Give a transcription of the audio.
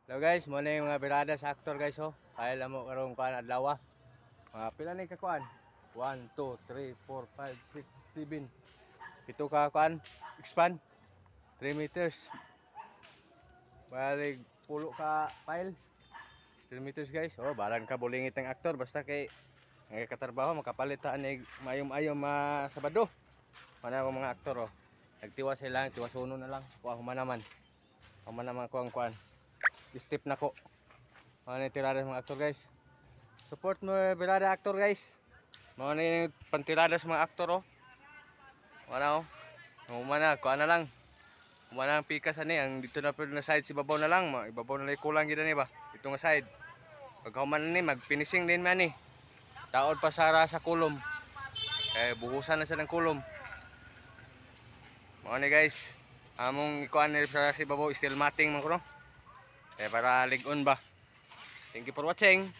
Hello guys, mo na yung mga birada sa actor guys oh. Kaya mo karong kuan adlaw. Pila ni ka kuan? 1 2 3 4 5 6 7. Pito ka kuan expand 3 meters. Balik pulo ka file 3 meters guys. Oh, balan ka bulingit ang actor basta kay ang katrabaho makapalit ta ni mayom-ayom Sabado. Mana ko mga aktor oh. Nagtiwas sila, tiwas uno na lang. Kuha humanaman. Humanaman ko ang kuan. Step na ko. Ano yung tirada sa mga aktor guys. Support mo birada aktor guys. Mga na yung pantirada sa mga aktor oh. Wala oh. Humana, kuha na lang. Humana ang pikas ani. Ang dito na pero na side si babaw na lang. Ibabaw na lang kulang gina ni ba. Ito nga side. Pag humana ni magfinishing din man ni. Taod pa sa kulom. Buhusan na sa ng kulom. Mga ni guys. Among ikuan ni sa si babaw steel matting man ko no. Para ligon ba. Thank you for watching.